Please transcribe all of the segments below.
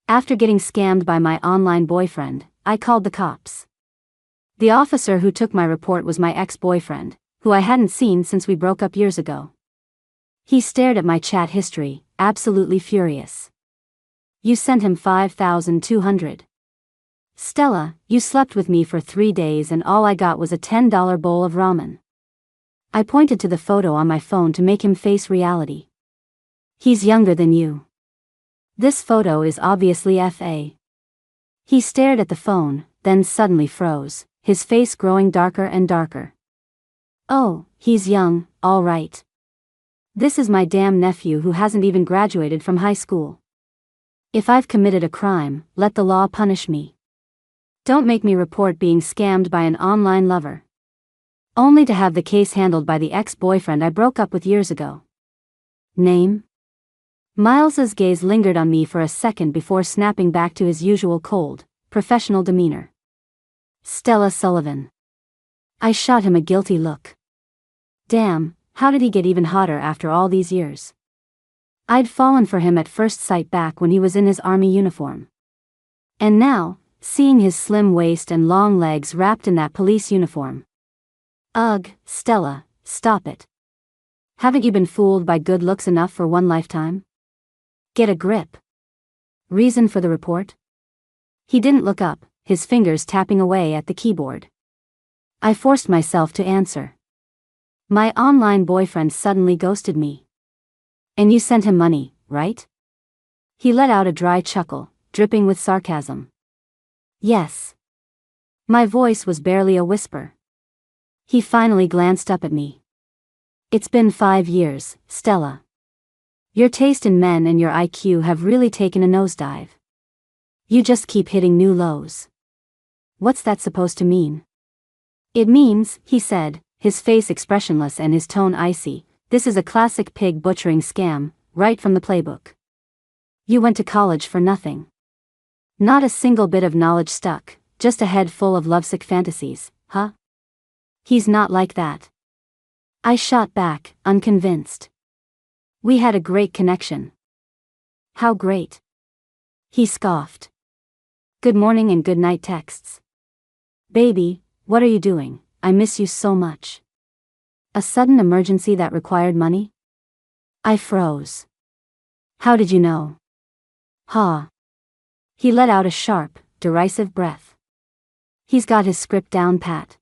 After getting scammed by my online boyfriend, I called the cops. The officer who took my report was my ex-boyfriend, who I hadn't seen since we broke up years ago. He stared at my chat history, absolutely furious. You sent him 5,200. Stella, you slept with me for 3 days and all I got was a $10 bowl of ramen. I pointed to the photo on my phone to make him face reality. He's younger than you. This photo is obviously FA. He stared at the phone, then suddenly froze, his face growing darker and darker. Oh, he's young, all right. This is my damn nephew who hasn't even graduated from high school. If I've committed a crime, let the law punish me. Don't make me report being scammed by an online lover. Only to have the case handled by the ex-boyfriend I broke up with years ago. Name? Miles's gaze lingered on me for a second before snapping back to his usual cold, professional demeanor. Stella Sullivan. I shot him a guilty look. Damn, how did he get even hotter after all these years? I'd fallen for him at first sight back when he was in his army uniform. And now, seeing his slim waist and long legs wrapped in that police uniform. Ugh, Stella, stop it. Haven't you been fooled by good looks enough for one lifetime? Get a grip. Reason for the report? He didn't look up, his fingers tapping away at the keyboard. I forced myself to answer. My online boyfriend suddenly ghosted me. And you sent him money, right? He let out a dry chuckle, dripping with sarcasm. Yes. My voice was barely a whisper. He finally glanced up at me. It's been 5 years, Stella. Your taste in men and your IQ have really taken a nosedive. You just keep hitting new lows. What's that supposed to mean? It means, he said, his face expressionless and his tone icy, this is a classic pig butchering scam, right from the playbook. You went to college for nothing. Not a single bit of knowledge stuck, just a head full of lovesick fantasies, huh? He's not like that. I shot back, unconvinced. We had a great connection. How great? He scoffed. Good morning and good night texts. Baby, what are you doing? I miss you so much. A sudden emergency that required money? I froze. How did you know? Ha. He let out a sharp, derisive breath. He's got his script down pat.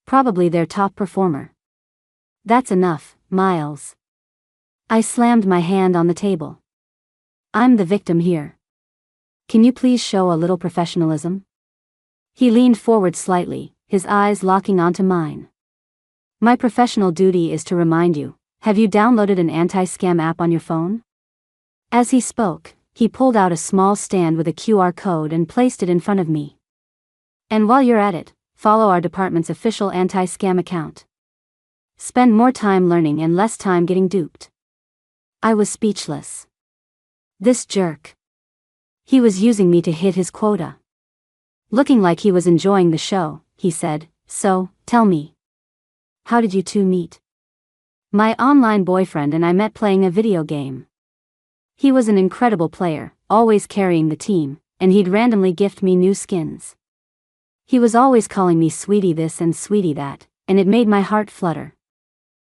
Probably their top performer. That's enough, Miles. I slammed my hand on the table. I'm the victim here. Can you please show a little professionalism? He leaned forward slightly, his eyes locking onto mine. My professional duty is to remind you, have you downloaded an anti-scam app on your phone? As he spoke, he pulled out a small stand with a QR code and placed it in front of me. And while you're at it, follow our department's official anti-scam account. Spend more time learning and less time getting duped. I was speechless. This jerk. He was using me to hit his quota. Looking like he was enjoying the show, he said, so, tell me. How did you two meet? My online boyfriend and I met playing a video game. He was an incredible player, always carrying the team, and he'd randomly gift me new skins. He was always calling me sweetie this and sweetie that, and it made my heart flutter.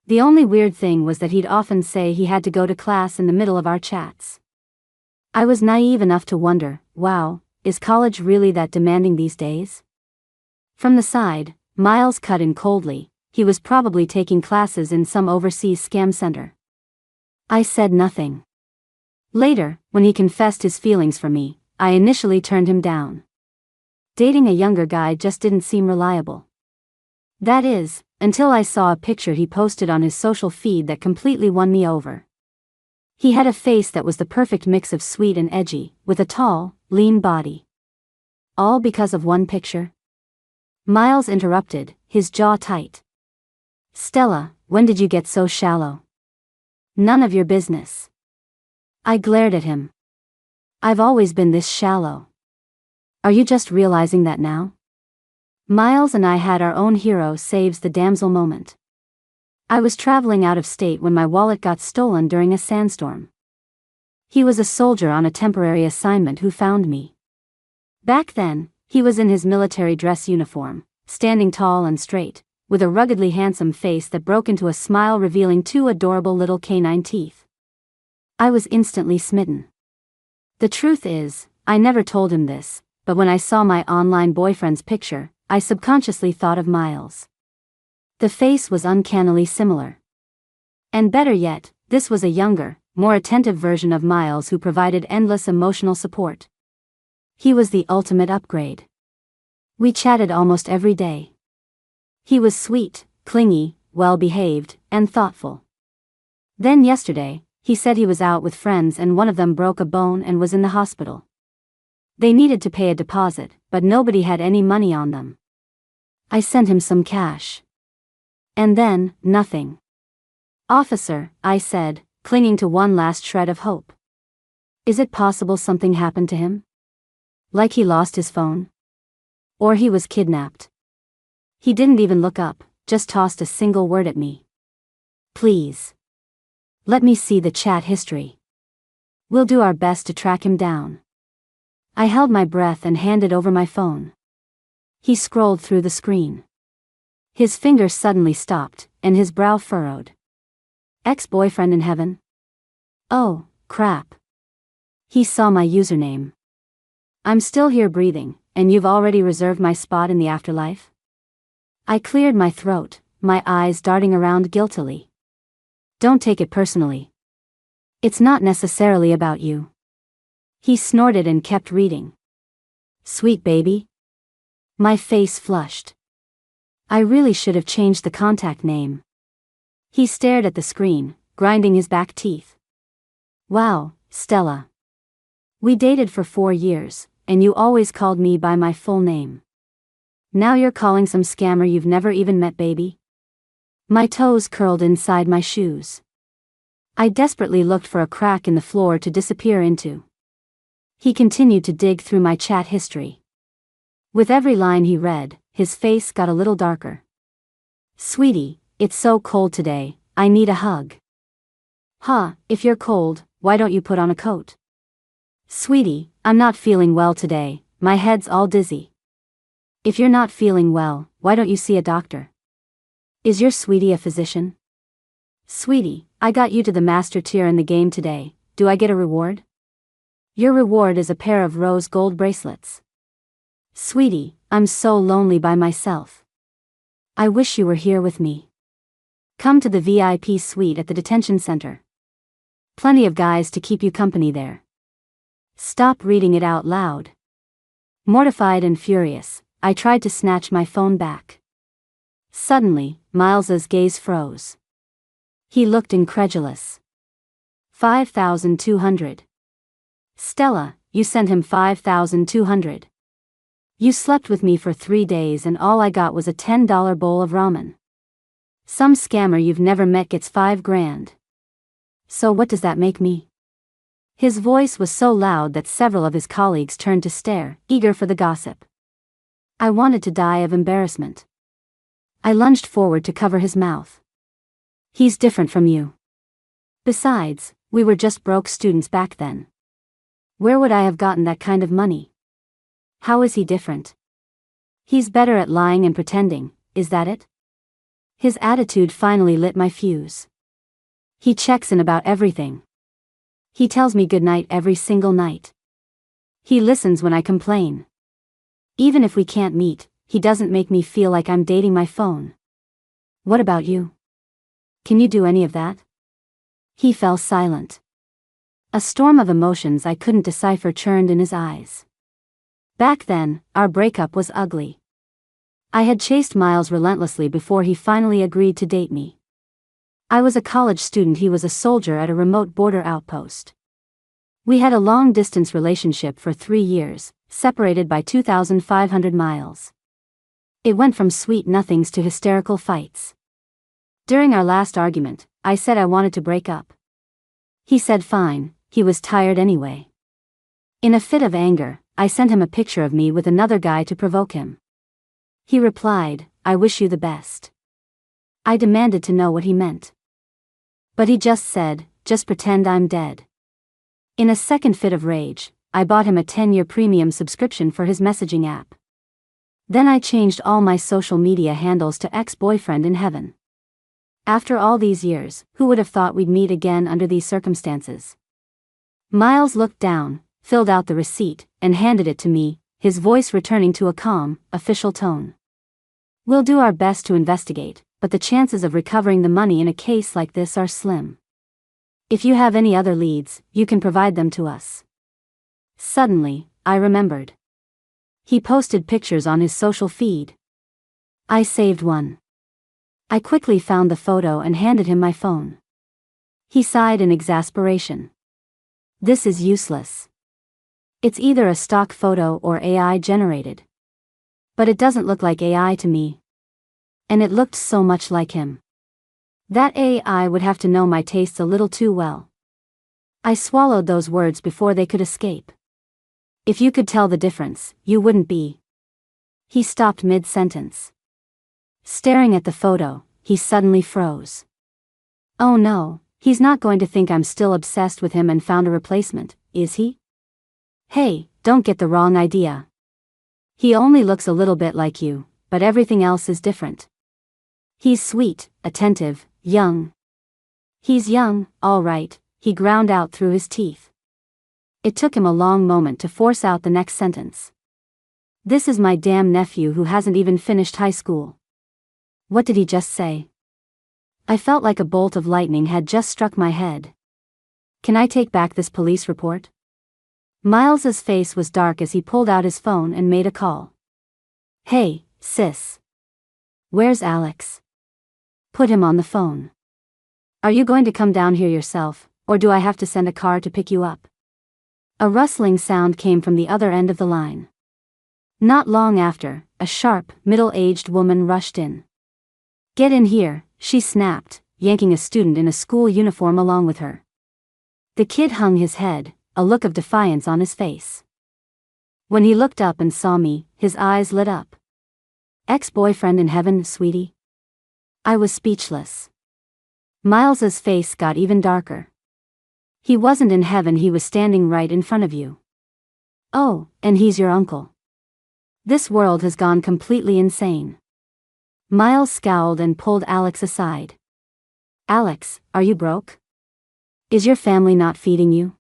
The only weird thing was that he'd often say he had to go to class in the middle of our chats. I was naive enough to wonder, wow, is college really that demanding these days? From the side, Miles cut in coldly, he was probably taking classes in some overseas scam center. I said nothing. Later, when he confessed his feelings for me, I initially turned him down. Dating a younger guy just didn't seem reliable. That is, until I saw a picture he posted on his social feed that completely won me over. He had a face that was the perfect mix of sweet and edgy, with a tall, lean body. All because of one picture? Miles interrupted, his jaw tight. Stella, when did you get so shallow? None of your business. I glared at him. I've always been this shallow. Are you just realizing that now? Miles and I had our own hero saves the damsel moment. I was traveling out of state when my wallet got stolen during a sandstorm. He was a soldier on a temporary assignment who found me. Back then, he was in his military dress uniform, standing tall and straight, with a ruggedly handsome face that broke into a smile revealing two adorable little canine teeth. I was instantly smitten. The truth is, I never told him this, but when I saw my online boyfriend's picture, I subconsciously thought of Miles. The face was uncannily similar. And better yet, this was a younger, more attentive version of Miles who provided endless emotional support. He was the ultimate upgrade. We chatted almost every day. He was sweet, clingy, well-behaved, and thoughtful. Then yesterday, he said he was out with friends and one of them broke a bone and was in the hospital. They needed to pay a deposit, but nobody had any money on them. I sent him some cash. And then, nothing. "Officer," I said, clinging to one last shred of hope. "Is it possible something happened to him? Like he lost his phone? Or he was kidnapped?" He didn't even look up, just tossed a single word at me. "Please. Let me see the chat history. We'll do our best to track him down." I held my breath and handed over my phone. He scrolled through the screen. His fingers suddenly stopped, and his brow furrowed. "Ex-boyfriend in heaven? Oh, crap. He saw my username. I'm still here breathing, and you've already reserved my spot in the afterlife?" I cleared my throat, my eyes darting around guiltily. "Don't take it personally. It's not necessarily about you." He snorted and kept reading. "Sweet baby." My face flushed. I really should have changed the contact name. He stared at the screen, grinding his back teeth. "Wow, Stella. We dated for 4 years, and you always called me by my full name. Now you're calling some scammer you've never even met, baby?" My toes curled inside my shoes. I desperately looked for a crack in the floor to disappear into. He continued to dig through my chat history. With every line he read, his face got a little darker. "Sweetie, it's so cold today, I need a hug." "Huh, if you're cold, why don't you put on a coat?" "Sweetie, I'm not feeling well today, my head's all dizzy." "If you're not feeling well, why don't you see a doctor? Is your sweetie a physician?" "Sweetie, I got you to the master tier in the game today, do I get a reward?" "Your reward is a pair of rose gold bracelets." "Sweetie, I'm so lonely by myself. I wish you were here with me. Come to the VIP suite at the detention center. Plenty of guys to keep you company there." Stop reading it out loud. Mortified and furious, I tried to snatch my phone back. Suddenly, Miles's gaze froze. He looked incredulous. 5,200. "Stella, you sent him 5,200. You slept with me for 3 days and all I got was a $10 bowl of ramen. Some scammer you've never met gets 5 grand. So what does that make me?" His voice was so loud that several of his colleagues turned to stare, eager for the gossip. I wanted to die of embarrassment. I lunged forward to cover his mouth. "He's different from you. Besides, we were just broke students back then. Where would I have gotten that kind of money? How is he different? He's better at lying and pretending, is that it?" His attitude finally lit my fuse. "He checks in about everything. He tells me goodnight every single night. He listens when I complain. Even if we can't meet, he doesn't make me feel like I'm dating my phone. What about you? Can you do any of that?" He fell silent. A storm of emotions I couldn't decipher churned in his eyes. Back then, our breakup was ugly. I had chased Miles relentlessly before he finally agreed to date me. I was a college student, he was a soldier at a remote border outpost. We had a long-distance relationship for 3 years, separated by 2,500 miles. It went from sweet nothings to hysterical fights. During our last argument, I said I wanted to break up. He said fine, he was tired anyway. In a fit of anger, I sent him a picture of me with another guy to provoke him. He replied, "I wish you the best." I demanded to know what he meant. But he just said, "Just pretend I'm dead." In a second fit of rage, I bought him a 10-year premium subscription for his messaging app. Then I changed all my social media handles to ex-boyfriend in heaven. After all these years, who would have thought we'd meet again under these circumstances? Miles looked down, filled out the receipt, and handed it to me, his voice returning to a calm, official tone. We'll do our best to investigate, but the chances of recovering the money in a case like this are slim. If you have any other leads, you can provide them to us. Suddenly, I remembered. He posted pictures on his social feed. I saved one. I quickly found the photo and handed him my phone. He sighed in exasperation. This is useless. It's either a stock photo or AI generated. But it doesn't look like AI to me. And it looked so much like him. That AI would have to know my tastes a little too well. I swallowed those words before they could escape. If you could tell the difference, you wouldn't be. He stopped mid-sentence. Staring at the photo, he suddenly froze. Oh no, he's not going to think I'm still obsessed with him and found a replacement, is he? Hey, don't get the wrong idea. He only looks a little bit like you, but everything else is different. He's sweet, attentive, young. He's young, all right, he ground out through his teeth. It took him a long moment to force out the next sentence. This is my damn nephew who hasn't even finished high school. What did he just say? I felt like a bolt of lightning had just struck my head. Can I take back this police report? Miles's face was dark as he pulled out his phone and made a call. Hey, sis. Where's Alex? Put him on the phone. Are you going to come down here yourself, or do I have to send a car to pick you up? A rustling sound came from the other end of the line. Not long after, a sharp, middle-aged woman rushed in. Get in here, she snapped, yanking a student in a school uniform along with her. The kid hung his head, a look of defiance on his face. When he looked up and saw me, his eyes lit up. Ex-boyfriend in heaven, sweetie? I was speechless. Miles's face got even darker. He wasn't in heaven, he was standing right in front of you. Oh, and he's your uncle. This world has gone completely insane. Miles scowled and pulled Alex aside. Alex, are you broke? Is your family not feeding you?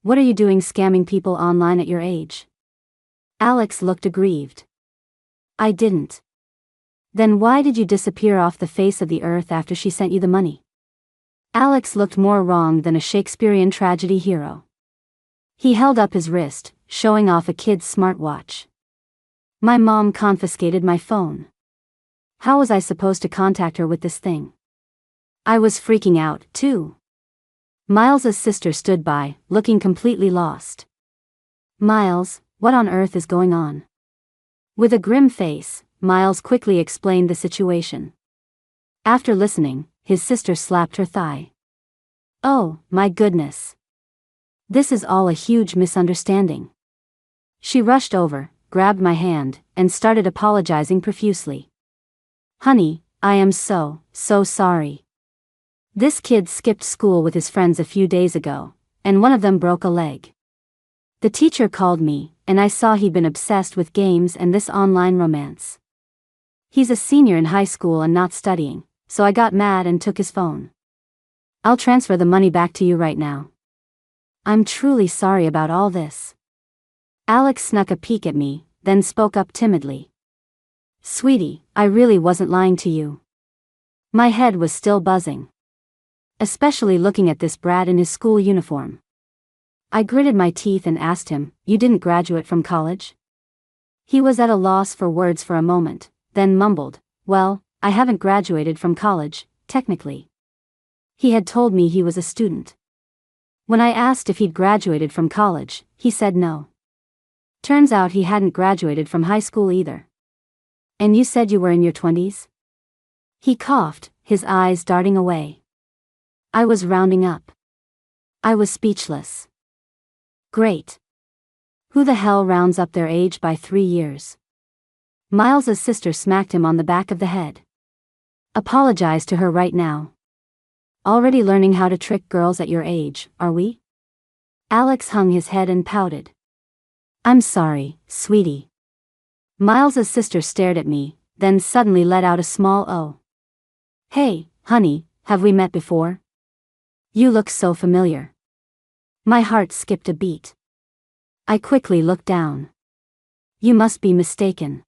What are you doing scamming people online at your age? Alex looked aggrieved. I didn't. Then why did you disappear off the face of the earth after she sent you the money? Alex looked more wronged than a Shakespearean tragedy hero. He held up his wrist, showing off a kid's smartwatch. My mom confiscated my phone. How was I supposed to contact her with this thing? I was freaking out, too. Miles's sister stood by, looking completely lost. Miles, what on earth is going on? With a grim face, Miles quickly explained the situation. After listening, his sister slapped her thigh. Oh, my goodness. This is all a huge misunderstanding. She rushed over, grabbed my hand, and started apologizing profusely. Honey, I am so sorry. This kid skipped school with his friends a few days ago, and one of them broke a leg. The teacher called me, and I saw he'd been obsessed with games and this online romance. He's a senior in high school and not studying, so I got mad and took his phone. I'll transfer the money back to you right now. I'm truly sorry about all this. Alex snuck a peek at me, then spoke up timidly. Sweetie, I really wasn't lying to you. My head was still buzzing. Especially looking at this brat in his school uniform. I gritted my teeth and asked him, You didn't graduate from college? He was at a loss for words for a moment, then mumbled, Well, I haven't graduated from college, technically. He had told me he was a student. When I asked if he'd graduated from college, he said no. Turns out he hadn't graduated from high school either. And you said you were in your 20s? He coughed, his eyes darting away. I was rounding up. I was speechless. Great. Who the hell rounds up their age by 3 years? Miles's sister smacked him on the back of the head. Apologize to her right now. Already learning how to trick girls at your age, are we? Alex hung his head and pouted. I'm sorry, sweetie. Miles's sister stared at me, then suddenly let out a small "oh." Hey, honey, have we met before? You look so familiar. My heart skipped a beat. I quickly looked down. You must be mistaken.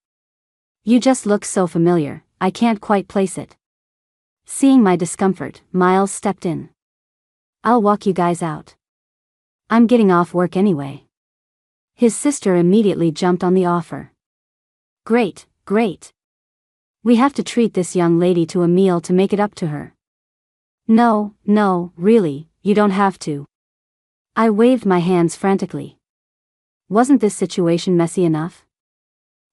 You just look so familiar, I can't quite place it. Seeing my discomfort, Miles stepped in. I'll walk you guys out. I'm getting off work anyway. His sister immediately jumped on the offer. Great, great. We have to treat this young lady to a meal to make it up to her. No, really, you don't have to. I waved my hands frantically. Wasn't this situation messy enough?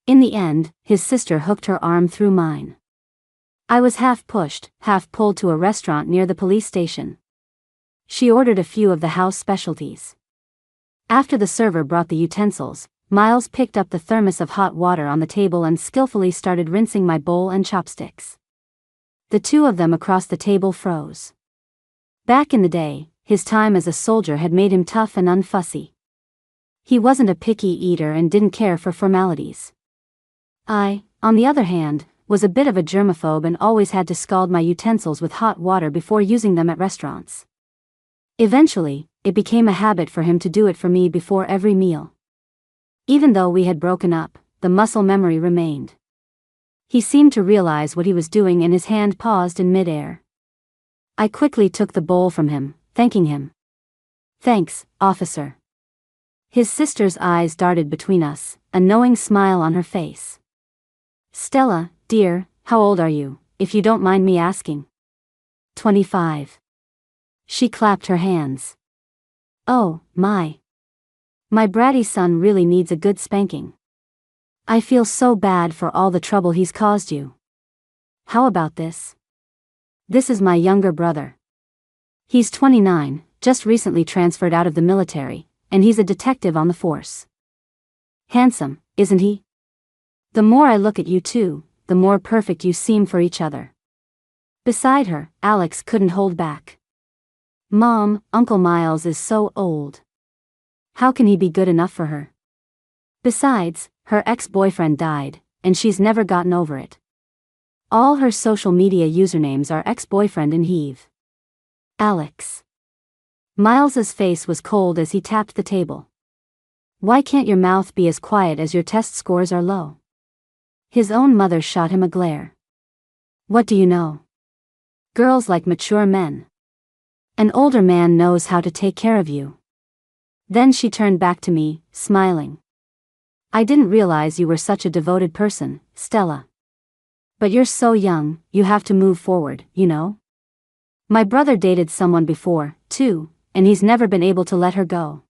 In the end, his sister hooked her arm through mine. I was half pushed, half pulled to a restaurant near the police station. She ordered a few of the house specialties. After the server brought the utensils, Miles picked up the thermos of hot water on the table and skillfully started rinsing my bowl and chopsticks. The two of them across the table froze. Back in the day, his time as a soldier had made him tough and unfussy. He wasn't a picky eater and didn't care for formalities. I, on the other hand, was a bit of a germaphobe and always had to scald my utensils with hot water before using them at restaurants. Eventually, it became a habit for him to do it for me before every meal. Even though we had broken up, the muscle memory remained. He seemed to realize what he was doing and his hand paused in midair. I quickly took the bowl from him, thanking him. Thanks, officer. His sister's eyes darted between us, a knowing smile on her face. Stella, dear, how old are you, if you don't mind me asking? 25. She clapped her hands. Oh, my. My bratty son really needs a good spanking. I feel so bad for all the trouble he's caused you. How about this? This is my younger brother. He's 29, just recently transferred out of the military, and he's a detective on the force. Handsome, isn't he? The more I look at you two, the more perfect you seem for each other. Beside her, Alex couldn't hold back. Mom, Uncle Miles is so old. How can he be good enough for her? Besides, her ex-boyfriend died, and she's never gotten over it. All her social media usernames are ex-boyfriend and heave. Alex. Miles's face was cold as he tapped the table. Why can't your mouth be as quiet as your test scores are low? His own mother shot him a glare. What do you know? Girls like mature men. An older man knows how to take care of you. Then she turned back to me, smiling. I didn't realize you were such a devoted person, Stella. But you're so young, you have to move forward, you know? My brother dated someone before, too, and he's never been able to let her go.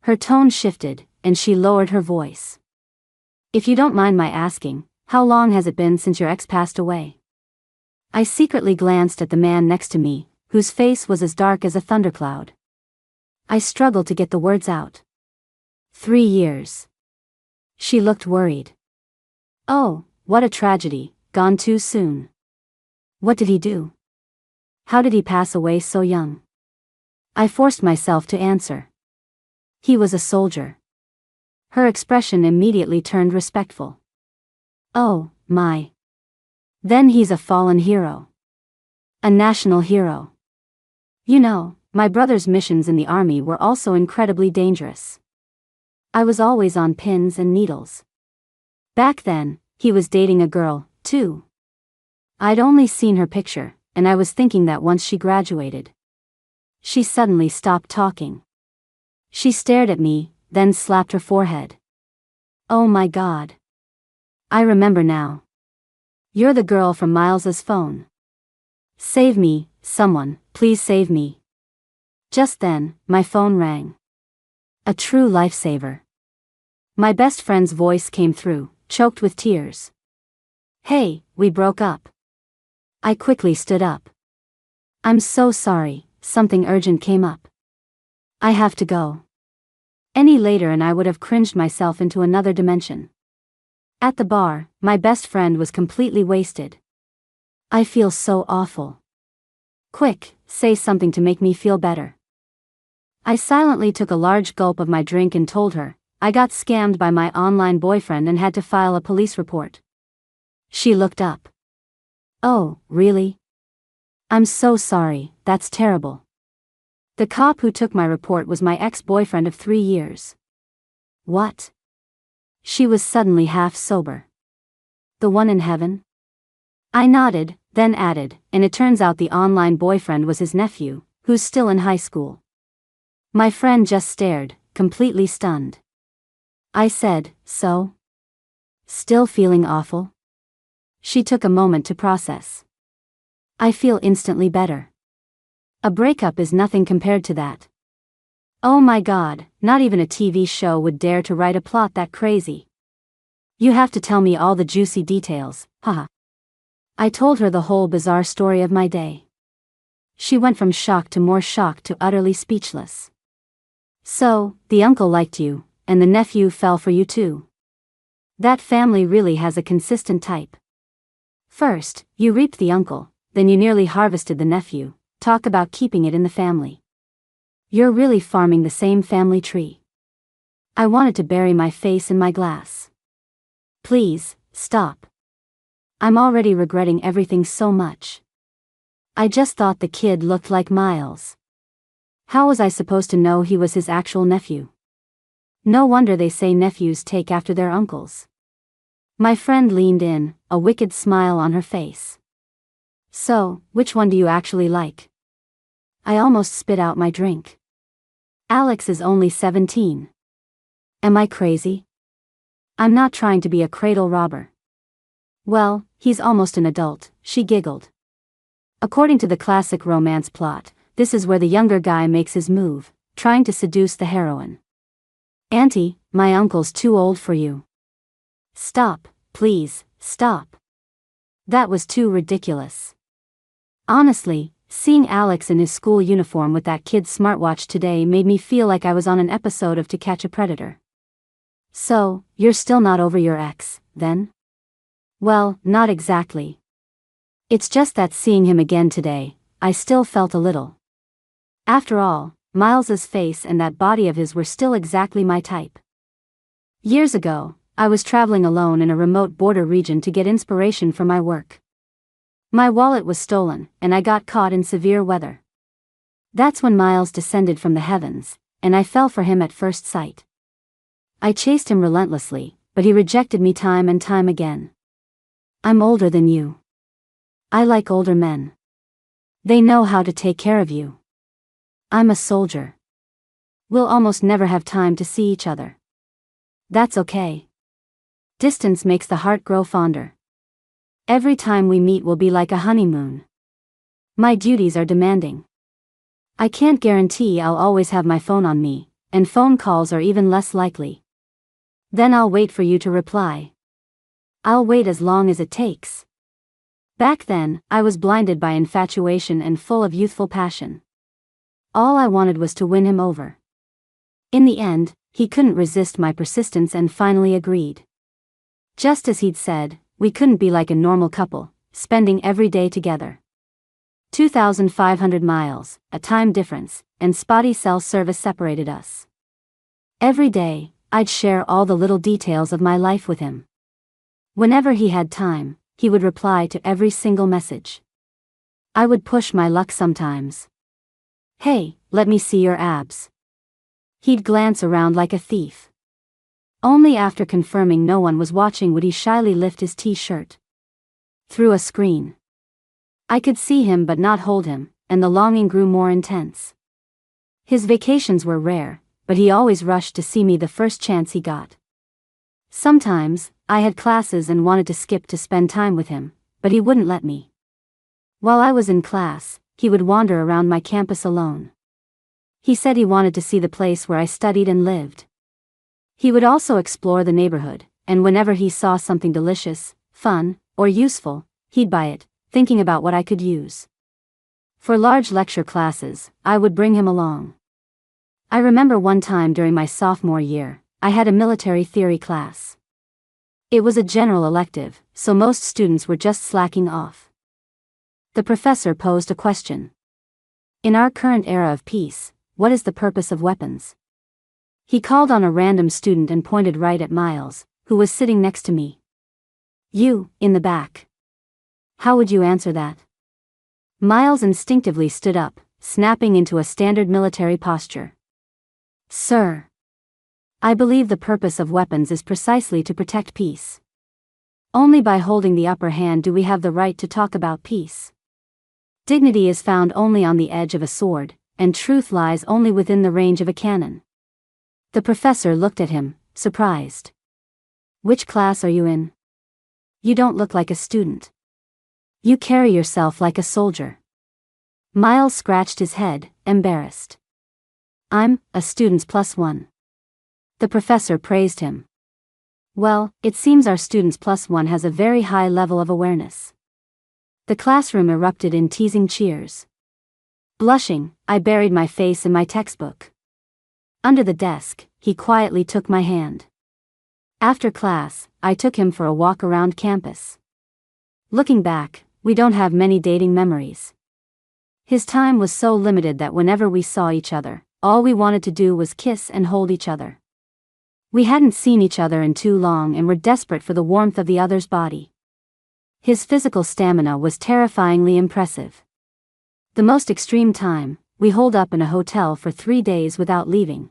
Her tone shifted, and she lowered her voice. If you don't mind my asking, how long has it been since your ex passed away? I secretly glanced at the man next to me, whose face was as dark as a thundercloud. I struggled to get the words out. 3 years. She looked worried. Oh, what a tragedy, gone too soon. What did he do? How did he pass away so young? I forced myself to answer. He was a soldier. Her expression immediately turned respectful. Oh, my. Then he's a fallen hero. A national hero. You know, my brother's missions in the army were also incredibly dangerous. I was always on pins and needles. Back then, he was dating a girl, too. I'd only seen her picture, and I was thinking that once she graduated. She suddenly stopped talking. She stared at me, then slapped her forehead. Oh my God. I remember now. You're the girl from Miles's phone. Save me, someone, please save me. Just then, my phone rang. A true lifesaver. My best friend's voice came through, choked with tears. Hey, we broke up. I quickly stood up. I'm so sorry, something urgent came up. I have to go. Any later and I would have cringed myself into another dimension. At the bar, my best friend was completely wasted. I feel so awful. Quick, say something to make me feel better. I silently took a large gulp of my drink and told her, I got scammed by my online boyfriend and had to file a police report. She looked up. Oh, really? I'm so sorry, that's terrible. The cop who took my report was my ex-boyfriend of 3 years. What? She was suddenly half sober. The one in heaven? I nodded, then added, and it turns out the online boyfriend was his nephew, who's still in high school. My friend just stared, completely stunned. I said, so? Still feeling awful? She took a moment to process. I feel instantly better. A breakup is nothing compared to that. Oh my God, not even a TV show would dare to write a plot that crazy. You have to tell me all the juicy details, haha. I told her the whole bizarre story of my day. She went from shocked to more shocked to utterly speechless. So, the uncle liked you, and the nephew fell for you too. That family really has a consistent type. First, you reaped the uncle, then you nearly harvested the nephew. Talk about keeping it in the family. You're really farming the same family tree. I wanted to bury my face in my glass. Please, stop. I'm already regretting everything so much. I just thought the kid looked like Miles. How was I supposed to know he was his actual nephew? No wonder they say nephews take after their uncles. My friend leaned in, a wicked smile on her face. So, which one do you actually like? I almost spit out my drink. Alex is only 17. Am I crazy? I'm not trying to be a cradle robber. Well, he's almost an adult, she giggled. According to the classic romance plot, this is where the younger guy makes his move, trying to seduce the heroine. Auntie, my uncle's too old for you. Stop, please, stop. That was too ridiculous. Honestly, seeing Alex in his school uniform with that kid's smartwatch today made me feel like I was on an episode of To Catch a Predator. So, you're still not over your ex, then? Well, not exactly. It's just that seeing him again today, I still felt a little. After all, Miles's face and that body of his were still exactly my type. Years ago, I was traveling alone in a remote border region to get inspiration for my work. My wallet was stolen, and I got caught in severe weather. That's when Miles descended from the heavens, and I fell for him at first sight. I chased him relentlessly, but he rejected me time and time again. I'm older than you. I like older men. They know how to take care of you. I'm a soldier. We'll almost never have time to see each other. That's okay. Distance makes the heart grow fonder. Every time we meet will be like a honeymoon. My duties are demanding. I can't guarantee I'll always have my phone on me, and phone calls are even less likely. Then I'll wait for you to reply. I'll wait as long as it takes. Back then, I was blinded by infatuation and full of youthful passion. All I wanted was to win him over. In the end, he couldn't resist my persistence and finally agreed. Just as he'd said, we couldn't be like a normal couple, spending every day together. 2,500 miles, a time difference, and spotty cell service separated us. Every day, I'd share all the little details of my life with him. Whenever he had time, he would reply to every single message. I would push my luck sometimes. Hey, let me see your abs. He'd glance around like a thief. Only after confirming no one was watching would he shyly lift his t-shirt. Through a screen. I could see him but not hold him, and the longing grew more intense. His vacations were rare, but he always rushed to see me the first chance he got. Sometimes, I had classes and wanted to skip to spend time with him, but he wouldn't let me. While I was in class, he would wander around my campus alone. He said he wanted to see the place where I studied and lived. He would also explore the neighborhood, and whenever he saw something delicious, fun, or useful, he'd buy it, thinking about what I could use. For large lecture classes, I would bring him along. I remember one time during my sophomore year, I had a military theory class. It was a general elective, so most students were just slacking off. The professor posed a question. In our current era of peace, what is the purpose of weapons? He called on a random student and pointed right at Miles, who was sitting next to me. You, in the back. How would you answer that? Miles instinctively stood up, snapping into a standard military posture. Sir. I believe the purpose of weapons is precisely to protect peace. Only by holding the upper hand do we have the right to talk about peace. Dignity is found only on the edge of a sword, and truth lies only within the range of a cannon. The professor looked at him, surprised. Which class are you in? You don't look like a student. You carry yourself like a soldier. Miles scratched his head, embarrassed. I'm a student's +1. The professor praised him. Well, it seems our students +1 has a very high level of awareness. The classroom erupted in teasing cheers. Blushing, I buried my face in my textbook. Under the desk, he quietly took my hand. After class, I took him for a walk around campus. Looking back, we don't have many dating memories. His time was so limited that whenever we saw each other, all we wanted to do was kiss and hold each other. We hadn't seen each other in too long and were desperate for the warmth of the other's body. His physical stamina was terrifyingly impressive. The most extreme time, we holed up in a hotel for 3 days without leaving.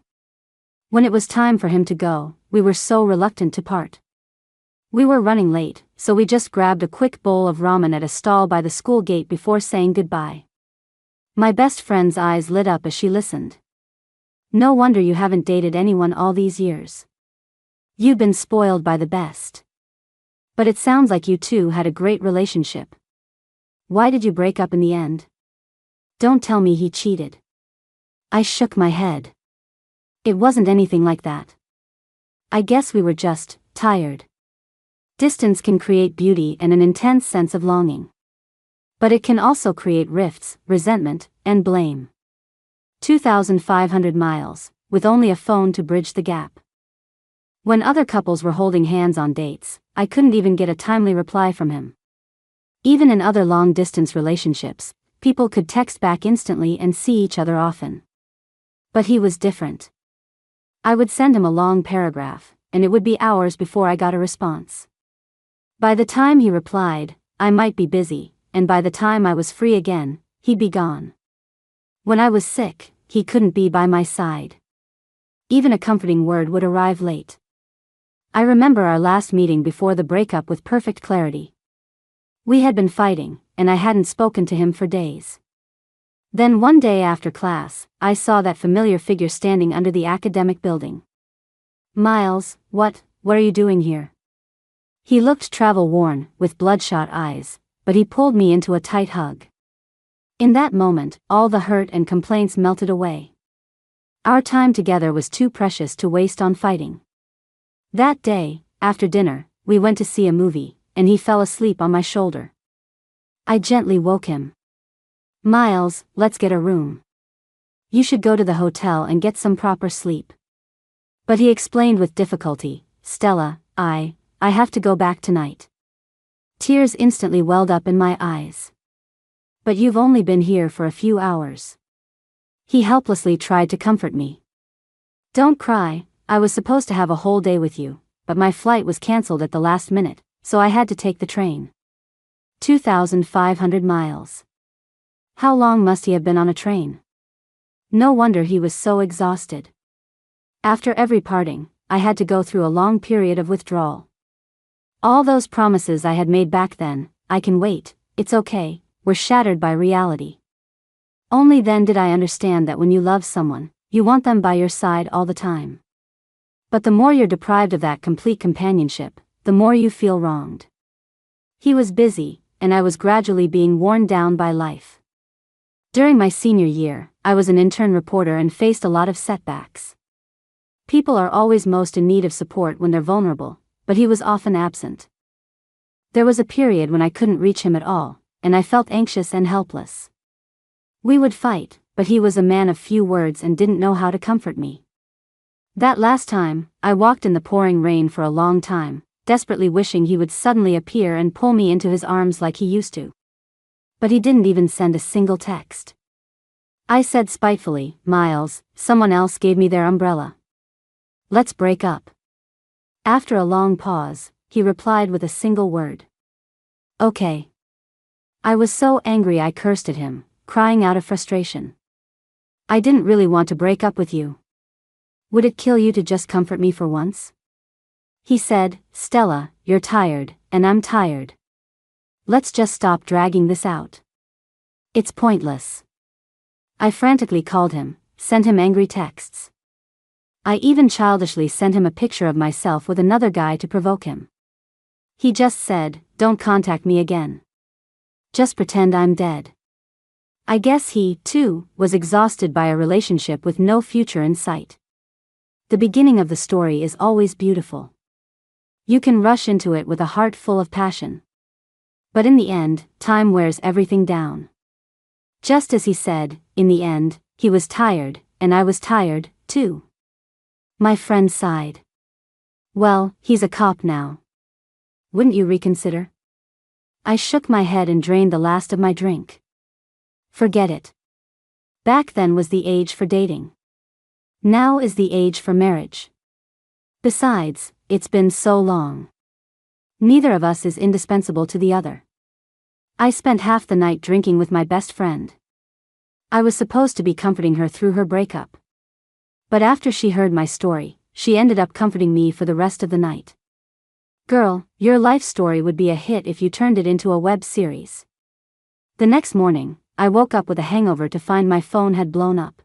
When it was time for him to go, we were so reluctant to part. We were running late, so we just grabbed a quick bowl of ramen at a stall by the school gate before saying goodbye. My best friend's eyes lit up as she listened. No wonder you haven't dated anyone all these years. You've been spoiled by the best. But it sounds like you two had a great relationship. Why did you break up in the end? Don't tell me he cheated. I shook my head. It wasn't anything like that. I guess we were just tired. Distance can create beauty and an intense sense of longing. But it can also create rifts, resentment, and blame. 2,500 miles, with only a phone to bridge the gap. When other couples were holding hands on dates, I couldn't even get a timely reply from him. Even in other long-distance relationships, people could text back instantly and see each other often. But he was different. I would send him a long paragraph, and it would be hours before I got a response. By the time he replied, I might be busy, and by the time I was free again, he'd be gone. When I was sick, he couldn't be by my side. Even a comforting word would arrive late. I remember our last meeting before the breakup with perfect clarity. We had been fighting, and I hadn't spoken to him for days. Then one day after class, I saw that familiar figure standing under the academic building. Miles, what are you doing here? He looked travel-worn, with bloodshot eyes, but he pulled me into a tight hug. In that moment, all the hurt and complaints melted away. Our time together was too precious to waste on fighting. That day, after dinner, we went to see a movie, and he fell asleep on my shoulder. I gently woke him. Miles, let's get a room. You should go to the hotel and get some proper sleep. But he explained with difficulty, Stella, I have to go back tonight. Tears instantly welled up in my eyes. But you've only been here for a few hours. He helplessly tried to comfort me. Don't cry, I was supposed to have a whole day with you, but my flight was cancelled at the last minute, so I had to take the train. 2,500 miles. How long must he have been on a train? No wonder he was so exhausted. After every parting, I had to go through a long period of withdrawal. All those promises I had made back then, I can wait, it's okay, were shattered by reality. Only then did I understand that when you love someone, you want them by your side all the time. But the more you're deprived of that complete companionship, the more you feel wronged. He was busy, and I was gradually being worn down by life. During my senior year, I was an intern reporter and faced a lot of setbacks. People are always most in need of support when they're vulnerable, but he was often absent. There was a period when I couldn't reach him at all, and I felt anxious and helpless. We would fight, but he was a man of few words and didn't know how to comfort me. That last time, I walked in the pouring rain for a long time, desperately wishing he would suddenly appear and pull me into his arms like he used to. But he didn't even send a single text. I said spitefully, Miles, someone else gave me their umbrella. Let's break up. After a long pause, he replied with a single word. Okay. I was so angry I cursed at him, crying out of frustration. I didn't really want to break up with you. Would it kill you to just comfort me for once? He said, Stella, you're tired, and I'm tired. Let's just stop dragging this out. It's pointless. I frantically called him, sent him angry texts. I even childishly sent him a picture of myself with another guy to provoke him. He just said, don't contact me again. Just pretend I'm dead. I guess he, too, was exhausted by a relationship with no future in sight. The beginning of the story is always beautiful. You can rush into it with a heart full of passion. But in the end, time wears everything down. Just as he said, in the end, he was tired, and I was tired, too. My friend sighed. Well, he's a cop now. Wouldn't you reconsider? I shook my head and drained the last of my drink. Forget it. Back then was the age for dating. Now is the age for marriage. Besides, it's been so long. Neither of us is indispensable to the other. I spent half the night drinking with my best friend. I was supposed to be comforting her through her breakup. But after she heard my story, she ended up comforting me for the rest of the night. Girl, your life story would be a hit if you turned it into a web series. The next morning, I woke up with a hangover to find my phone had blown up.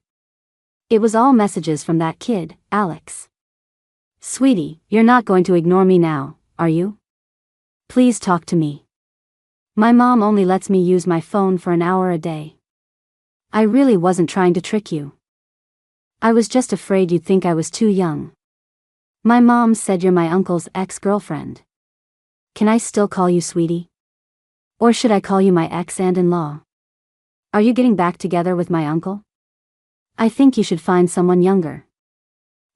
It was all messages from that kid, Alex. Sweetie, you're not going to ignore me now, are you? Please talk to me. My mom only lets me use my phone for an hour a day. I really wasn't trying to trick you. I was just afraid you'd think I was too young. My mom said you're my uncle's ex-girlfriend. Can I still call you sweetie? Or should I call you my ex-aunt-in-law? Are you getting back together with my uncle? I think you should find someone younger.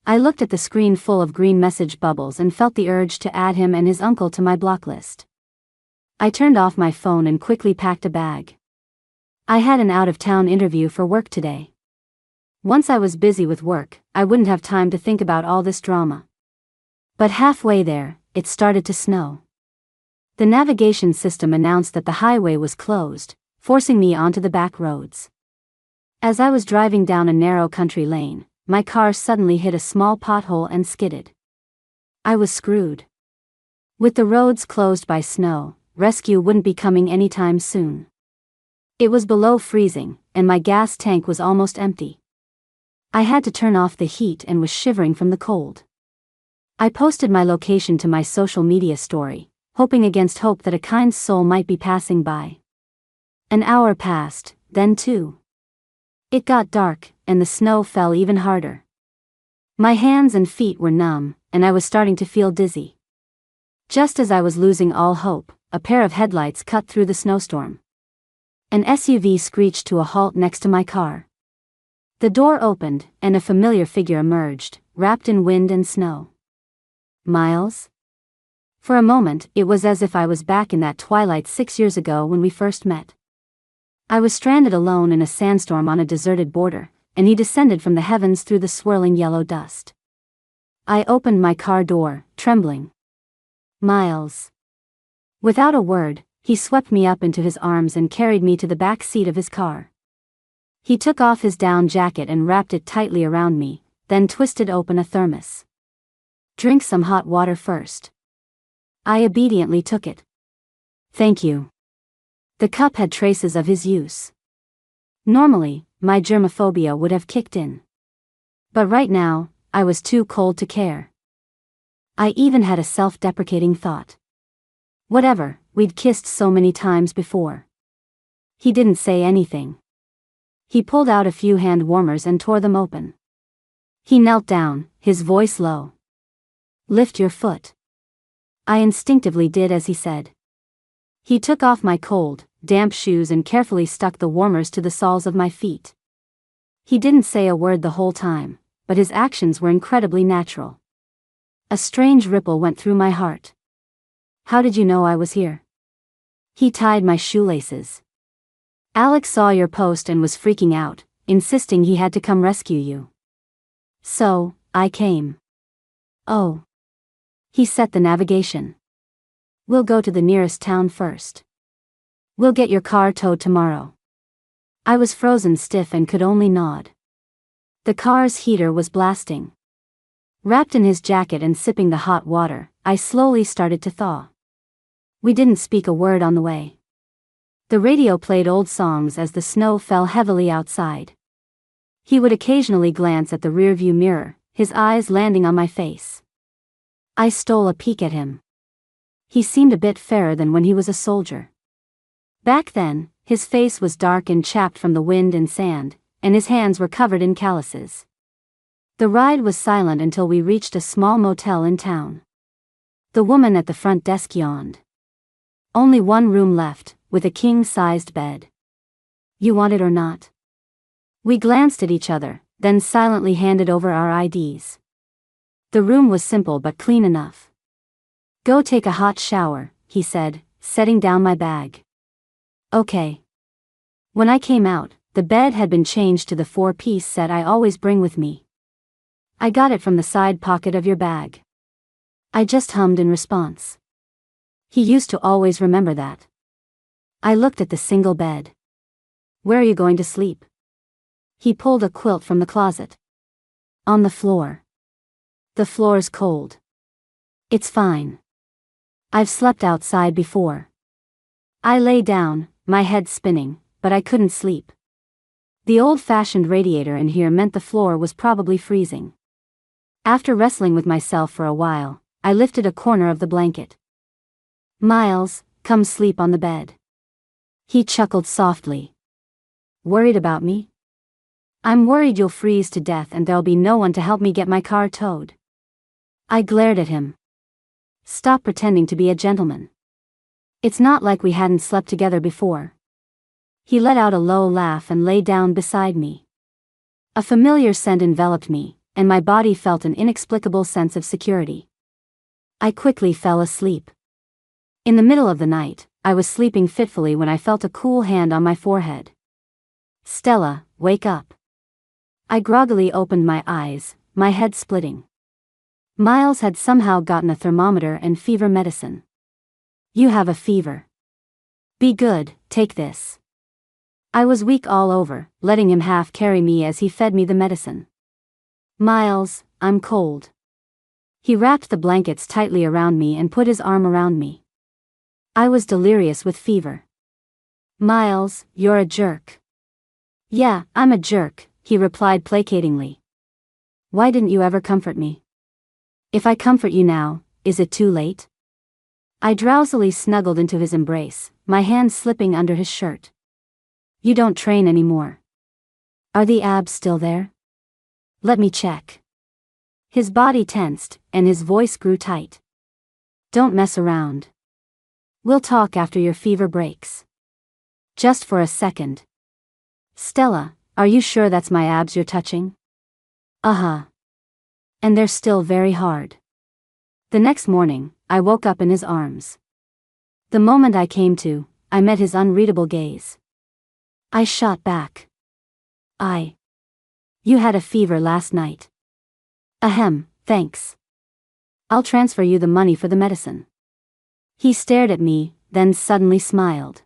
I looked at the screen full of green message bubbles and felt the urge to add him and his uncle to my block list. I turned off my phone and quickly packed a bag. I had an out-of-town interview for work today. Once I was busy with work, I wouldn't have time to think about all this drama. But halfway there, it started to snow. The navigation system announced that the highway was closed, forcing me onto the back roads. As I was driving down a narrow country lane, my car suddenly hit a small pothole and skidded. I was screwed. With the roads closed by snow, rescue wouldn't be coming anytime soon. It was below freezing, and my gas tank was almost empty. I had to turn off the heat and was shivering from the cold. I posted my location to my social media story, hoping against hope that a kind soul might be passing by. An hour passed, then two. It got dark, and the snow fell even harder. My hands and feet were numb, and I was starting to feel dizzy. Just as I was losing all hope, a pair of headlights cut through the snowstorm. An SUV screeched to a halt next to my car. The door opened, and a familiar figure emerged, wrapped in wind and snow. Miles? For a moment, it was as if I was back in that twilight 6 years ago when we first met. I was stranded alone in a sandstorm on a deserted border, and he descended from the heavens through the swirling yellow dust. I opened my car door, trembling. Miles. Without a word, he swept me up into his arms and carried me to the back seat of his car. He took off his down jacket and wrapped it tightly around me, then twisted open a thermos. Drink some hot water first. I obediently took it. Thank you. The cup had traces of his use. Normally, my germophobia would have kicked in. But right now, I was too cold to care. I even had a self-deprecating thought. Whatever, we'd kissed so many times before. He didn't say anything. He pulled out a few hand warmers and tore them open. He knelt down, his voice low. Lift your foot. I instinctively did as he said. He took off my cold, damp shoes and carefully stuck the warmers to the soles of my feet. He didn't say a word the whole time, but his actions were incredibly natural. A strange ripple went through my heart. How did you know I was here? He tied my shoelaces. Alex saw your post and was freaking out, insisting he had to come rescue you. So, I came. Oh. He set the navigation. We'll go to the nearest town first. We'll get your car towed tomorrow. I was frozen stiff and could only nod. The car's heater was blasting. Wrapped in his jacket and sipping the hot water, I slowly started to thaw. We didn't speak a word on the way. The radio played old songs as the snow fell heavily outside. He would occasionally glance at the rearview mirror, his eyes landing on my face. I stole a peek at him. He seemed a bit fairer than when he was a soldier. Back then, his face was dark and chapped from the wind and sand, and his hands were covered in calluses. The ride was silent until we reached a small motel in town. The woman at the front desk yawned. Only one room left, with a king-sized bed. You want it or not? We glanced at each other, then silently handed over our IDs. The room was simple but clean enough. Go take a hot shower, he said, setting down my bag. Okay. When I came out, the bed had been changed to the 4-piece set I always bring with me. I got it from the side pocket of your bag. I just hummed in response. He used to always remember that. I looked at the single bed. Where are you going to sleep? He pulled a quilt from the closet. On the floor. The floor's cold. It's fine. I've slept outside before. I lay down, my head spinning, but I couldn't sleep. The old-fashioned radiator in here meant the floor was probably freezing. After wrestling with myself for a while, I lifted a corner of the blanket. Miles, come sleep on the bed. He chuckled softly. Worried about me? I'm worried you'll freeze to death and there'll be no one to help me get my car towed. I glared at him. Stop pretending to be a gentleman. It's not like we hadn't slept together before. He let out a low laugh and lay down beside me. A familiar scent enveloped me, and my body felt an inexplicable sense of security. I quickly fell asleep. In the middle of the night, I was sleeping fitfully when I felt a cool hand on my forehead. Stella, wake up. I groggily opened my eyes, my head splitting. Miles had somehow gotten a thermometer and fever medicine. You have a fever. Be good, take this. I was weak all over, letting him half carry me as he fed me the medicine. Miles, I'm cold. He wrapped the blankets tightly around me and put his arm around me. I was delirious with fever. Miles, you're a jerk. Yeah, I'm a jerk, he replied placatingly. Why didn't you ever comfort me? If I comfort you now, is it too late? I drowsily snuggled into his embrace, my hand slipping under his shirt. You don't train anymore. Are the abs still there? Let me check. His body tensed, and his voice grew tight. Don't mess around. We'll talk after your fever breaks. Just for a second. Stella, are you sure that's my abs you're touching? Uh-huh. And they're still very hard. The next morning, I woke up in his arms. The moment I came to, I met his unreadable gaze. I shot back. You had a fever last night. Ahem, thanks. I'll transfer you the money for the medicine. He stared at me, then suddenly smiled.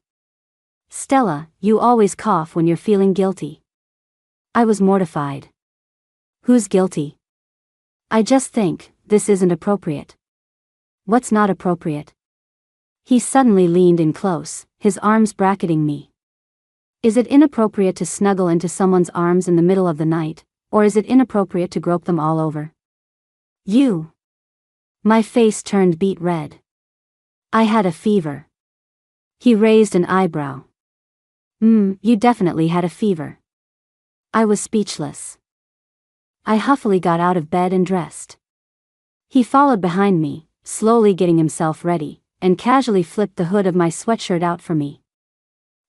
Stella, you always cough when you're feeling guilty. I was mortified. Who's guilty? I just think, this isn't appropriate. What's not appropriate? He suddenly leaned in close, his arms bracketing me. Is it inappropriate to snuggle into someone's arms in the middle of the night, or is it inappropriate to grope them all over? You. My face turned beet red. I had a fever. He raised an eyebrow. You definitely had a fever. I was speechless. I huffily got out of bed and dressed. He followed behind me, slowly getting himself ready, and casually flipped the hood of my sweatshirt out for me.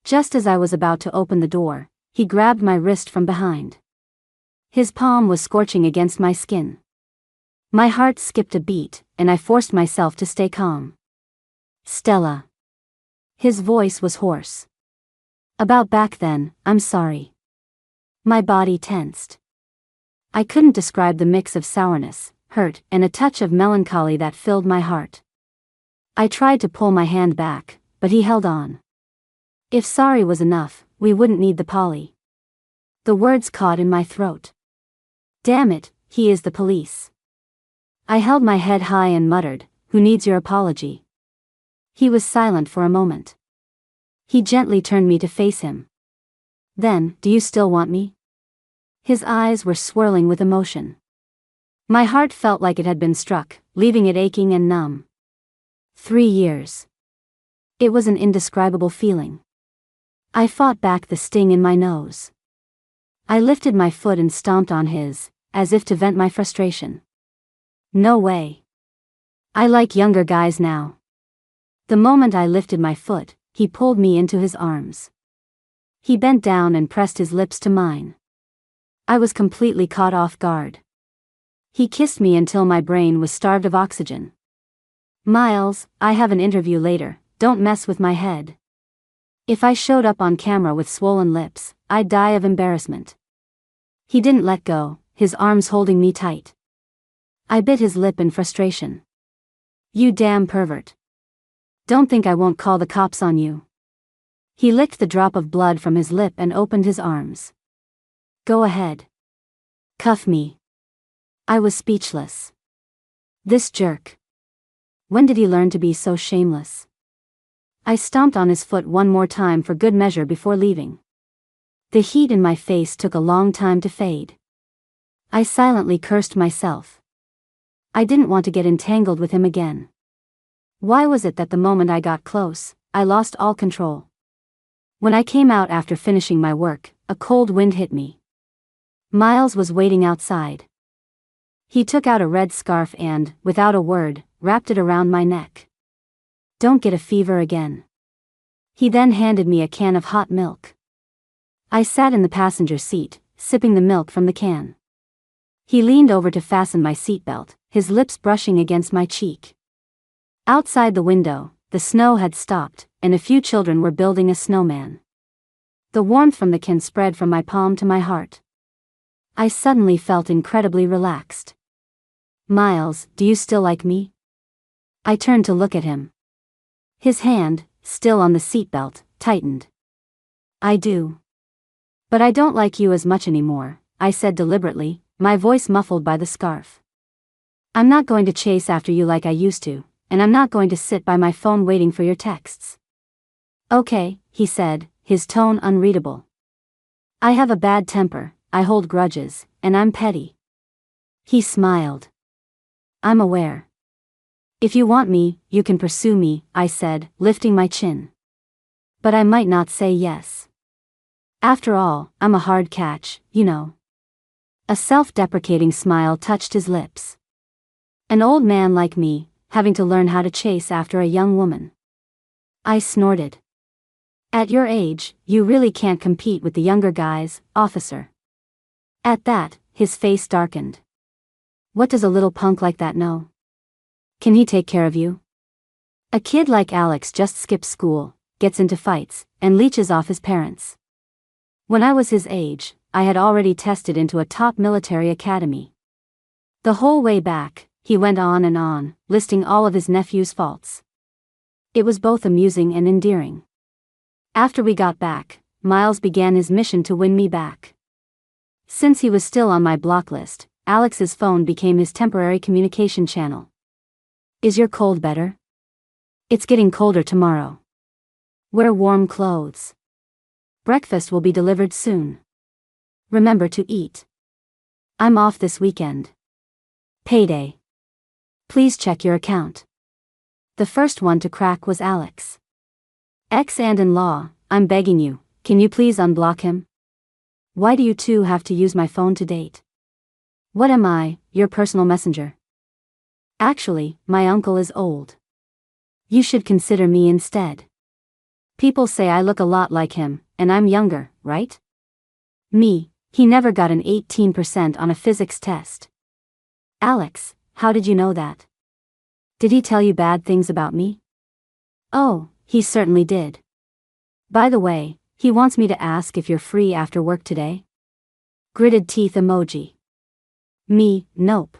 Just as I was about to open the door, he grabbed my wrist from behind. His palm was scorching against my skin. My heart skipped a beat, and I forced myself to stay calm. Stella. His voice was hoarse. About back then, I'm sorry. My body tensed. I couldn't describe the mix of sourness, hurt, and a touch of melancholy that filled my heart. I tried to pull my hand back, but he held on. If sorry was enough, we wouldn't need the poly. The words caught in my throat. Damn it, he is the police. I held my head high and muttered, "Who needs your apology?" He was silent for a moment. He gently turned me to face him. Then, "Do you still want me?" His eyes were swirling with emotion. My heart felt like it had been struck, leaving it aching and numb. 3 years. It was an indescribable feeling. I fought back the sting in my nose. I lifted my foot and stomped on his, as if to vent my frustration. No way. I like younger guys now. The moment I lifted my foot, he pulled me into his arms. He bent down and pressed his lips to mine. I was completely caught off guard. He kissed me until my brain was starved of oxygen. "Miles, I have an interview later, don't mess with my head." If I showed up on camera with swollen lips, I'd die of embarrassment. He didn't let go, his arms holding me tight. I bit his lip in frustration. "You damn pervert. Don't think I won't call the cops on you." He licked the drop of blood from his lip and opened his arms. "Go ahead. Cuff me." I was speechless. This jerk. When did he learn to be so shameless? I stomped on his foot one more time for good measure before leaving. The heat in my face took a long time to fade. I silently cursed myself. I didn't want to get entangled with him again. Why was it that the moment I got close, I lost all control? When I came out after finishing my work, a cold wind hit me. Miles was waiting outside. He took out a red scarf and, without a word, wrapped it around my neck. "Don't get a fever again." He then handed me a can of hot milk. I sat in the passenger seat, sipping the milk from the can. He leaned over to fasten my seatbelt, his lips brushing against my cheek. Outside the window, the snow had stopped, and a few children were building a snowman. The warmth from the can spread from my palm to my heart. I suddenly felt incredibly relaxed. "Miles, do you still like me?" I turned to look at him. His hand, still on the seatbelt, tightened. "I do. But I don't like you as much anymore," I said deliberately, my voice muffled by the scarf. "I'm not going to chase after you like I used to, and I'm not going to sit by my phone waiting for your texts." "Okay," he said, his tone unreadable. "I have a bad temper, I hold grudges, and I'm petty." He smiled. "I'm aware. If you want me, you can pursue me," I said, lifting my chin. "But I might not say yes. After all, I'm a hard catch, you know." A self-deprecating smile touched his lips. An old man like me, having to learn how to chase after a young woman. I snorted. "At your age, you really can't compete with the younger guys, officer." At that, his face darkened. "What does a little punk like that know? Can he take care of you? A kid like Alex just skips school, gets into fights, and leeches off his parents. When I was his age, I had already tested into a top military academy." The whole way back, he went on and on, listing all of his nephew's faults. It was both amusing and endearing. After we got back, Miles began his mission to win me back. Since he was still on my block list, Alex's phone became his temporary communication channel. "Is your cold better? It's getting colder tomorrow. Wear warm clothes. Breakfast will be delivered soon. Remember to eat. I'm off this weekend. Payday. Please check your account." The first one to crack was Alex. "Ex-and-in-law, I'm begging you, can you please unblock him? Why do you two have to use my phone to date? What am I, your personal messenger? Actually, my uncle is old. You should consider me instead. People say I look a lot like him, and I'm younger, right? Me, he never got an 18% on a physics test." "Alex, how did you know that? Did he tell you bad things about me?" "Oh, he certainly did. By the way, he wants me to ask if you're free after work today." Gritted teeth emoji. Me, nope.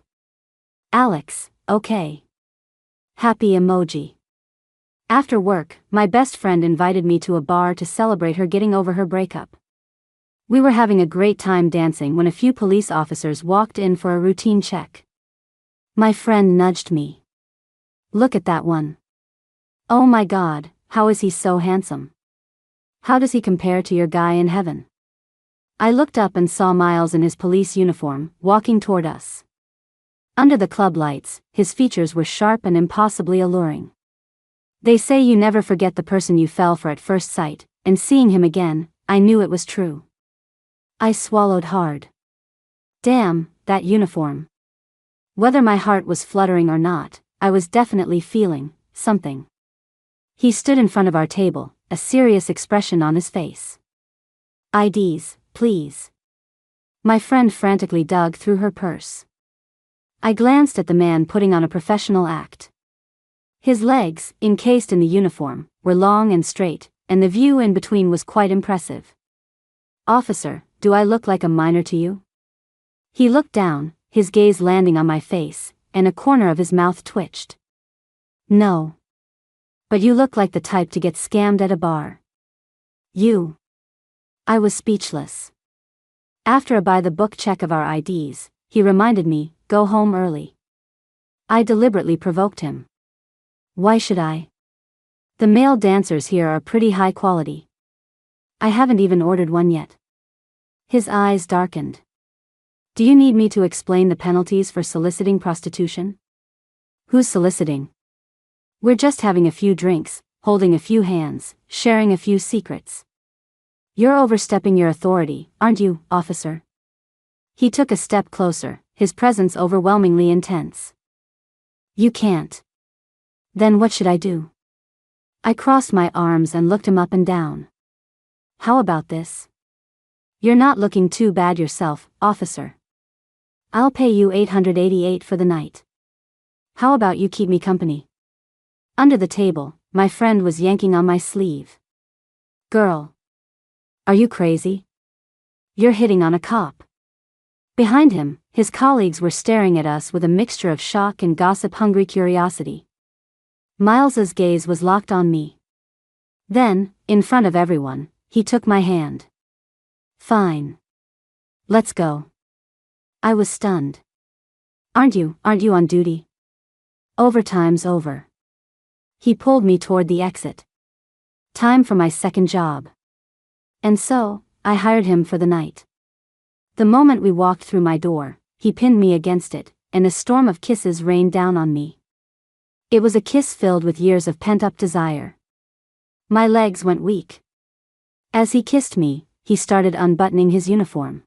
Alex, okay. Happy emoji. After work, my best friend invited me to a bar to celebrate her getting over her breakup. We were having a great time dancing when a few police officers walked in for a routine check. My friend nudged me. Look at that one. Oh my God, how is he so handsome? How does he compare to your guy in heaven? I looked up and saw Miles in his police uniform, walking toward us. Under the club lights, his features were sharp and impossibly alluring. They say you never forget the person you fell for at first sight, and seeing him again, I knew it was true. I swallowed hard. Damn, that uniform. Whether my heart was fluttering or not, I was definitely feeling something. He stood in front of our table, a serious expression on his face. IDs, please. My friend frantically dug through her purse. I glanced at the man putting on a professional act. His legs, encased in the uniform, were long and straight, and the view in between was quite impressive. Officer, do I look like a minor to you? He looked down, his gaze landing on my face, and a corner of his mouth twitched. No. But you look like the type to get scammed at a bar. You. I was speechless. After a by-the-book check of our IDs, he reminded me, go home early. I deliberately provoked him. Why should I? The male dancers here are pretty high quality. I haven't even ordered one yet. His eyes darkened. Do you need me to explain the penalties for soliciting prostitution? Who's soliciting? We're just having a few drinks, holding a few hands, sharing a few secrets. You're overstepping your authority, aren't you, officer? He took a step closer, his presence overwhelmingly intense. You can't. Then what should I do? I crossed my arms and looked him up and down. How about this? You're not looking too bad yourself, officer. I'll pay you $888 for the night. How about you keep me company? Under the table, my friend was yanking on my sleeve. Girl. Are you crazy? You're hitting on a cop. Behind him, his colleagues were staring at us with a mixture of shock and gossip-hungry curiosity. Miles's gaze was locked on me. Then, in front of everyone, he took my hand. Fine. Let's go. I was stunned. Aren't you on duty? Overtime's over. He pulled me toward the exit. Time for my second job. And so, I hired him for the night. The moment we walked through my door, he pinned me against it, and a storm of kisses rained down on me. It was a kiss filled with years of pent-up desire. My legs went weak. As he kissed me, he started unbuttoning his uniform.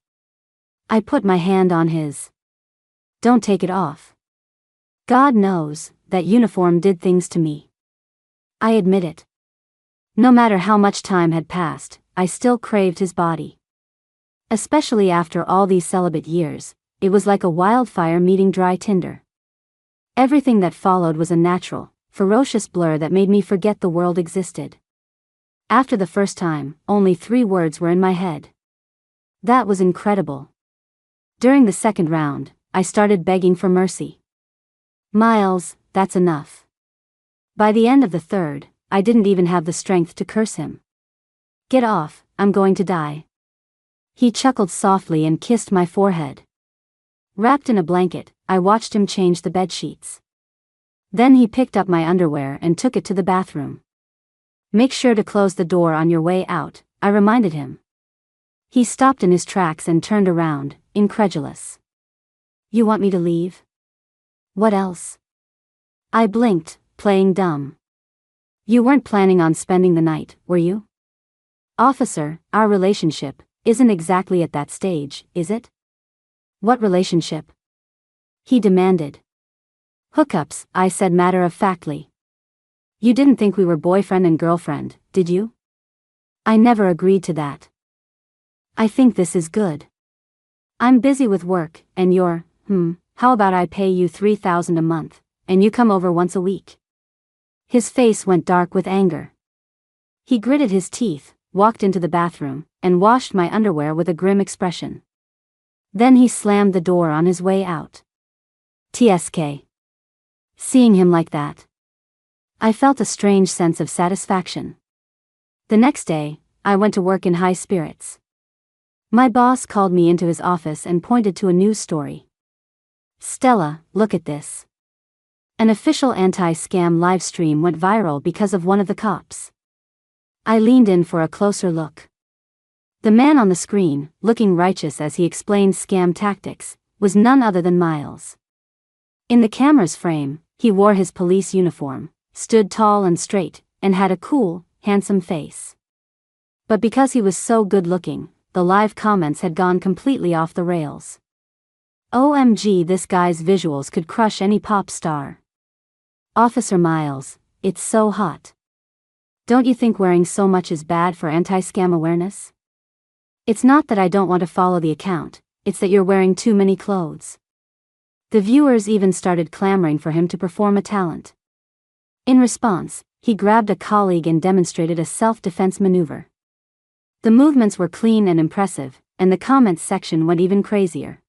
I put my hand on his. Don't take it off. God knows, that uniform did things to me. I admit it. No matter how much time had passed, I still craved his body. Especially after all these celibate years, it was like a wildfire meeting dry tinder. Everything that followed was a natural, ferocious blur that made me forget the world existed. After the first time, only 3 words were in my head. That was incredible. During the second round, I started begging for mercy. Miles, that's enough. By the end of the third, I didn't even have the strength to curse him. Get off, I'm going to die. He chuckled softly and kissed my forehead. Wrapped in a blanket, I watched him change the bedsheets. Then he picked up my underwear and took it to the bathroom. Make sure to close the door on your way out, I reminded him. He stopped in his tracks and turned around, incredulous. You want me to leave? What else? I blinked, playing dumb. You weren't planning on spending the night, were you? Officer, our relationship isn't exactly at that stage, is it? What relationship? He demanded. Hookups, I said matter-of-factly. You didn't think we were boyfriend and girlfriend, did you? I never agreed to that. I think this is good. I'm busy with work, and you're, how about I pay you $3,000 a month, and you come over once a week? His face went dark with anger. He gritted his teeth, walked into the bathroom, and washed my underwear with a grim expression. Then he slammed the door on his way out. TSK. Seeing him like that, I felt a strange sense of satisfaction. The next day, I went to work in high spirits. My boss called me into his office and pointed to a news story. "Stella, look at this. An official anti-scam live stream went viral because of one of the cops." I leaned in for a closer look. The man on the screen, looking righteous as he explained scam tactics, was none other than Miles. In the camera's frame, he wore his police uniform, stood tall and straight, and had a cool, handsome face. But because he was so good-looking, the live comments had gone completely off the rails. OMG, this guy's visuals could crush any pop star. Officer Miles, it's so hot. Don't you think wearing so much is bad for anti-scam awareness? It's not that I don't want to follow the account, it's that you're wearing too many clothes. The viewers even started clamoring for him to perform a talent. In response, he grabbed a colleague and demonstrated a self-defense maneuver. The movements were clean and impressive, and the comments section went even crazier.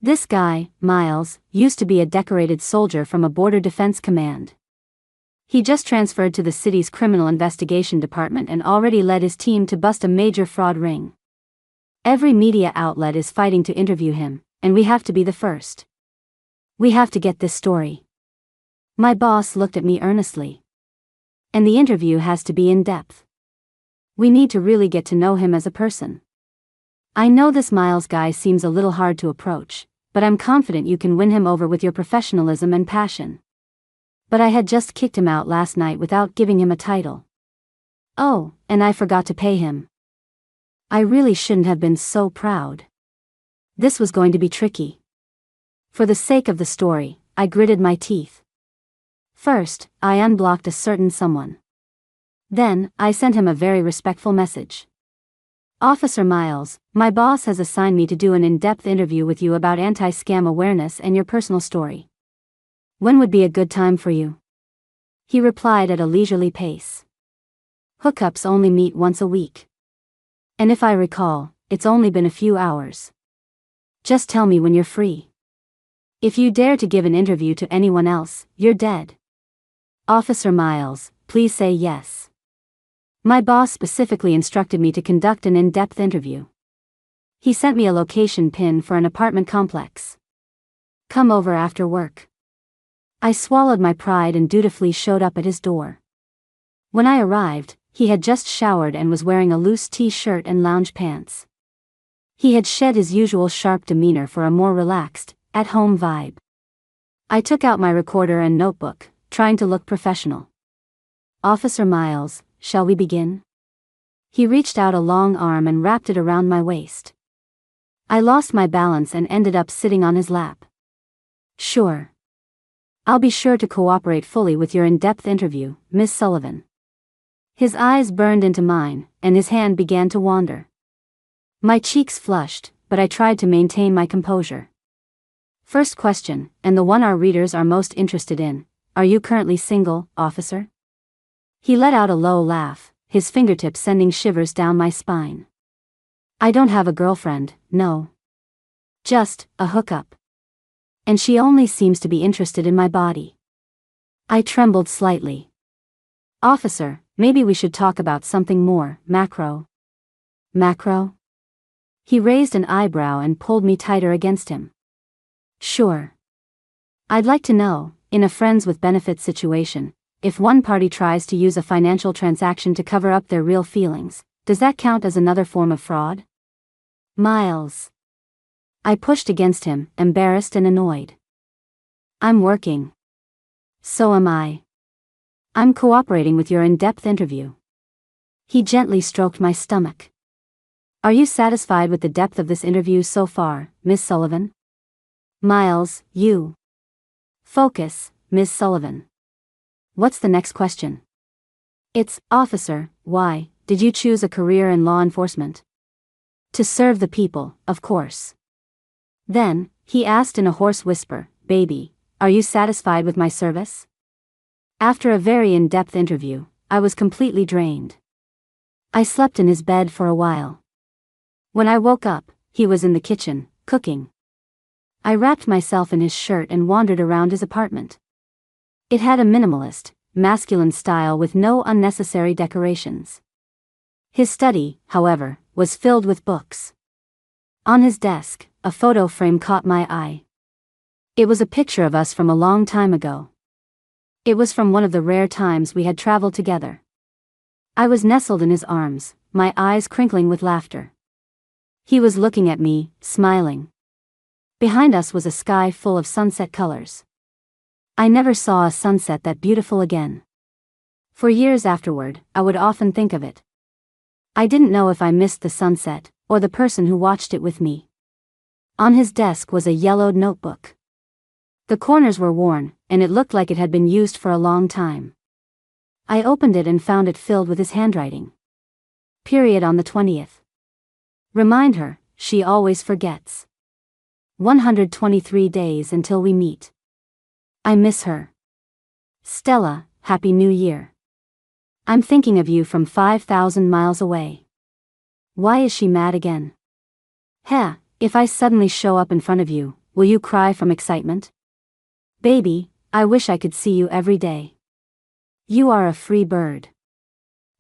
This guy, Miles, used to be a decorated soldier from a border defense command. He just transferred to the city's criminal investigation department and already led his team to bust a major fraud ring. Every media outlet is fighting to interview him, and we have to be the first. We have to get this story. My boss looked at me earnestly. And the interview has to be in depth. We need to really get to know him as a person. I know this Miles guy seems a little hard to approach, but I'm confident you can win him over with your professionalism and passion. But I had just kicked him out last night without giving him a title. Oh, and I forgot to pay him. I really shouldn't have been so proud. This was going to be tricky. For the sake of the story, I gritted my teeth. First, I unblocked a certain someone. Then, I sent him a very respectful message. "Officer Miles, my boss has assigned me to do an in-depth interview with you about anti-scam awareness and your personal story. When would be a good time for you?" He replied at a leisurely pace. "Hookups only meet once a week. And if I recall, it's only been a few hours. Just tell me when you're free. If you dare to give an interview to anyone else, you're dead. Officer Miles, please say yes." My boss specifically instructed me to conduct an in-depth interview. He sent me a location pin for an apartment complex. "Come over after work." I swallowed my pride and dutifully showed up at his door. When I arrived, he had just showered and was wearing a loose t-shirt and lounge pants. He had shed his usual sharp demeanor for a more relaxed, at-home vibe. I took out my recorder and notebook, trying to look professional. "Officer Miles, shall we begin?" He reached out a long arm and wrapped it around my waist. I lost my balance and ended up sitting on his lap. "Sure. I'll be sure to cooperate fully with your in-depth interview, Miss Sullivan." His eyes burned into mine, and his hand began to wander. My cheeks flushed, but I tried to maintain my composure. "First question, and the one our readers are most interested in. Are you currently single, officer?" He let out a low laugh, his fingertips sending shivers down my spine. "I don't have a girlfriend, no. Just a hookup. And she only seems to be interested in my body." I trembled slightly. "Officer, maybe we should talk about something more macro." "Macro?" He raised an eyebrow and pulled me tighter against him. "Sure. I'd like to know, in a friends with benefits situation, if one party tries to use a financial transaction to cover up their real feelings, does that count as another form of fraud?" "Miles." I pushed against him, embarrassed and annoyed. "I'm working." "So am I. I'm cooperating with your in-depth interview." He gently stroked my stomach. "Are you satisfied with the depth of this interview so far, Miss Sullivan?" "Miles, you." "Focus, Miss Sullivan. What's the next question?" "It's, officer, why did you choose a career in law enforcement?" "To serve the people, of course." Then, he asked in a hoarse whisper, "Baby, are you satisfied with my service?" After a very in-depth interview, I was completely drained. I slept in his bed for a while. When I woke up, he was in the kitchen, cooking. I wrapped myself in his shirt and wandered around his apartment. It had a minimalist, masculine style with no unnecessary decorations. His study, however, was filled with books. On his desk, a photo frame caught my eye. It was a picture of us from a long time ago. It was from one of the rare times we had traveled together. I was nestled in his arms, my eyes crinkling with laughter. He was looking at me, smiling. Behind us was a sky full of sunset colors. I never saw a sunset that beautiful again. For years afterward, I would often think of it. I didn't know if I missed the sunset, or the person who watched it with me. On his desk was a yellowed notebook. The corners were worn, and it looked like it had been used for a long time. I opened it and found it filled with his handwriting. Period on the 20th. Remind her, she always forgets. 123 days until we meet. I miss her. Stella, Happy New Year. I'm thinking of you from 5,000 miles away. Why is she mad again? Heh, if I suddenly show up in front of you, will you cry from excitement? Baby, I wish I could see you every day. You are a free bird.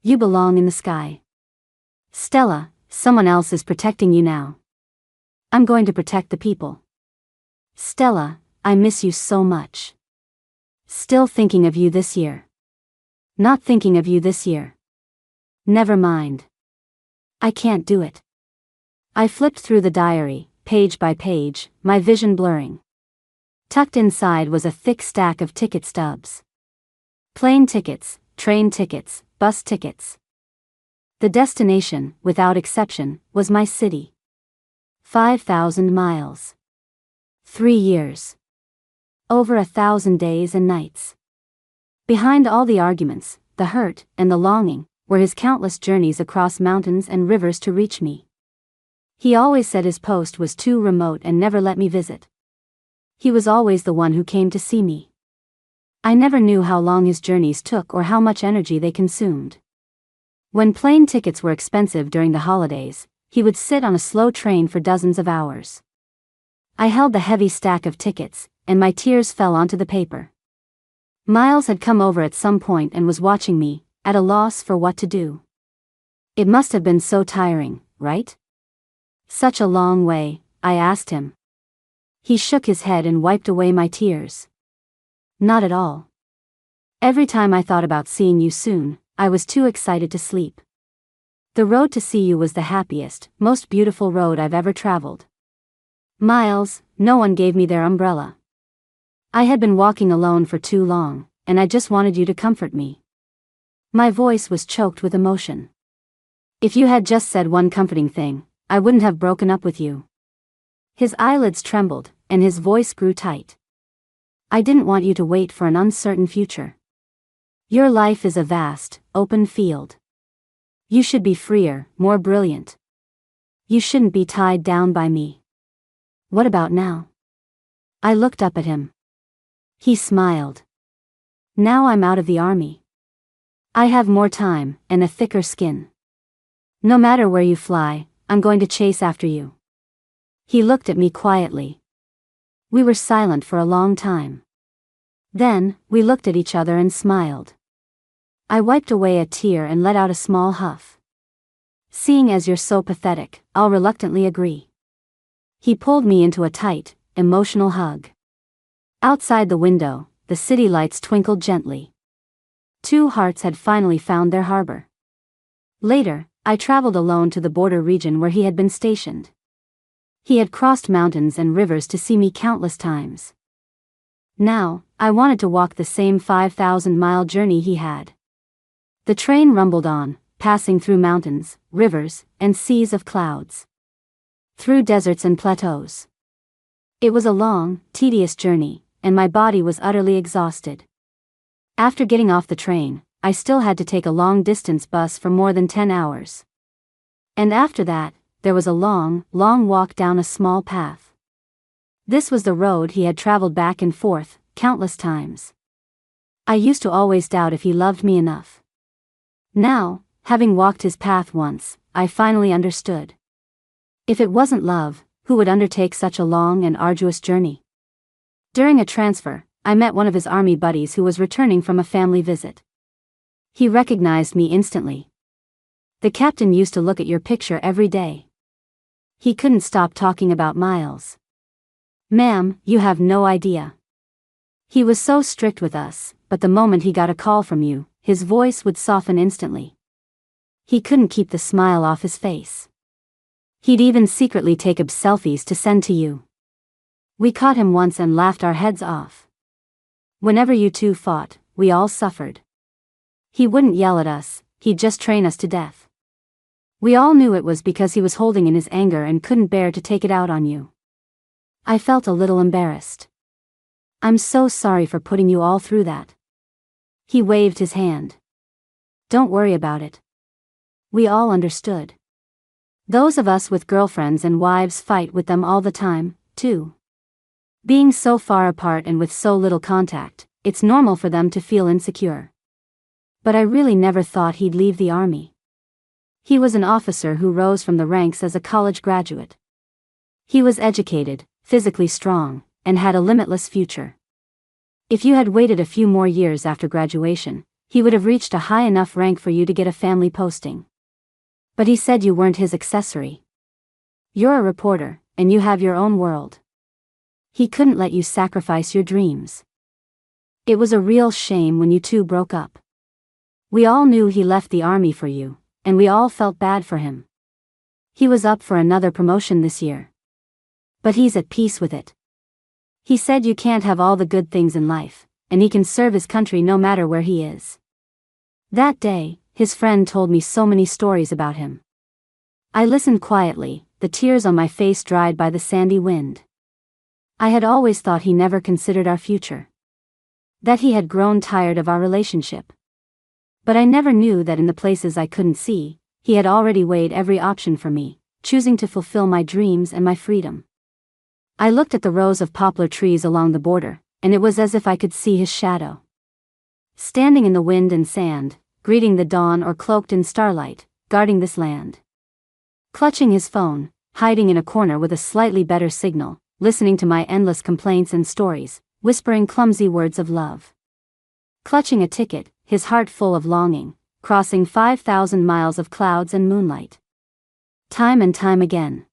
You belong in the sky. Stella, someone else is protecting you now. I'm going to protect the people. Stella, I miss you so much. Still thinking of you this year. Not thinking of you this year. Never mind. I can't do it. I flipped through the diary, page by page, my vision blurring. Tucked inside was a thick stack of ticket stubs. Plane tickets, train tickets, bus tickets. The destination, without exception, was my city. 5,000 miles. 3 years. Over 1,000 days and nights. Behind all the arguments, the hurt, and the longing, were his countless journeys across mountains and rivers to reach me. He always said his post was too remote and never let me visit. He was always the one who came to see me. I never knew how long his journeys took or how much energy they consumed. When plane tickets were expensive during the holidays, he would sit on a slow train for dozens of hours. I held the heavy stack of tickets, and my tears fell onto the paper. Miles had come over at some point and was watching me, at a loss for what to do. It must have been so tiring, right? Such a long way, I asked him. He shook his head and wiped away my tears. Not at all. Every time I thought about seeing you soon, I was too excited to sleep. The road to see you was the happiest, most beautiful road I've ever traveled. Miles, no one gave me their umbrella. I had been walking alone for too long, and I just wanted you to comfort me. My voice was choked with emotion. If you had just said one comforting thing, I wouldn't have broken up with you. His eyelids trembled, and his voice grew tight. I didn't want you to wait for an uncertain future. Your life is a vast, open field. You should be freer, more brilliant. You shouldn't be tied down by me. What about now? I looked up at him. He smiled. Now I'm out of the army. I have more time, and a thicker skin. No matter where you fly, I'm going to chase after you. He looked at me quietly. We were silent for a long time. Then, we looked at each other and smiled. I wiped away a tear and let out a small huff. Seeing as you're so pathetic, I'll reluctantly agree. He pulled me into a tight, emotional hug. Outside the window, the city lights twinkled gently. 2 hearts had finally found their harbor. Later, I traveled alone to the border region where he had been stationed. He had crossed mountains and rivers to see me countless times. Now, I wanted to walk the same 5,000-mile journey he had. The train rumbled on, passing through mountains, rivers, and seas of clouds. Through deserts and plateaus. It was a long, tedious journey, and my body was utterly exhausted. After getting off the train, I still had to take a long-distance bus for more than 10 hours. And after that, there was a long, long walk down a small path. This was the road he had traveled back and forth, countless times. I used to always doubt if he loved me enough. Now, having walked his path once, I finally understood. If it wasn't love, who would undertake such a long and arduous journey. During a transfer, I met one of his army buddies who was returning from a family visit. He recognized me instantly. "The captain used to look at your picture every day." He couldn't stop talking about Miles. "Ma'am, you have no idea. He was so strict with us, but the moment he got a call from you, his voice would soften instantly. He couldn't keep the smile off his face. He'd even secretly take selfies to send to you. We caught him once and laughed our heads off. Whenever you two fought, we all suffered. He wouldn't yell at us, he'd just train us to death. We all knew it was because he was holding in his anger and couldn't bear to take it out on you." I felt a little embarrassed. "I'm so sorry for putting you all through that." He waved his hand. "Don't worry about it. We all understood. Those of us with girlfriends and wives fight with them all the time, too. Being so far apart and with so little contact, it's normal for them to feel insecure. But I really never thought he'd leave the army. He was an officer who rose from the ranks as a college graduate. He was educated, physically strong, and had a limitless future. If you had waited a few more years after graduation, he would have reached a high enough rank for you to get a family posting. But he said you weren't his accessory. You're a reporter, and you have your own world. He couldn't let you sacrifice your dreams. It was a real shame when you two broke up. We all knew he left the army for you, and we all felt bad for him. He was up for another promotion this year. But he's at peace with it. He said you can't have all the good things in life, and he can serve his country no matter where he is." That day, his friend told me so many stories about him. I listened quietly, the tears on my face dried by the sandy wind. I had always thought he never considered our future. That he had grown tired of our relationship. But I never knew that in the places I couldn't see, he had already weighed every option for me, choosing to fulfill my dreams and my freedom. I looked at the rows of poplar trees along the border, and it was as if I could see his shadow. Standing in the wind and sand, greeting the dawn or cloaked in starlight, guarding this land. Clutching his phone, hiding in a corner with a slightly better signal, listening to my endless complaints and stories, whispering clumsy words of love. Clutching a ticket, his heart full of longing, crossing 5,000 miles of clouds and moonlight. Time and time again.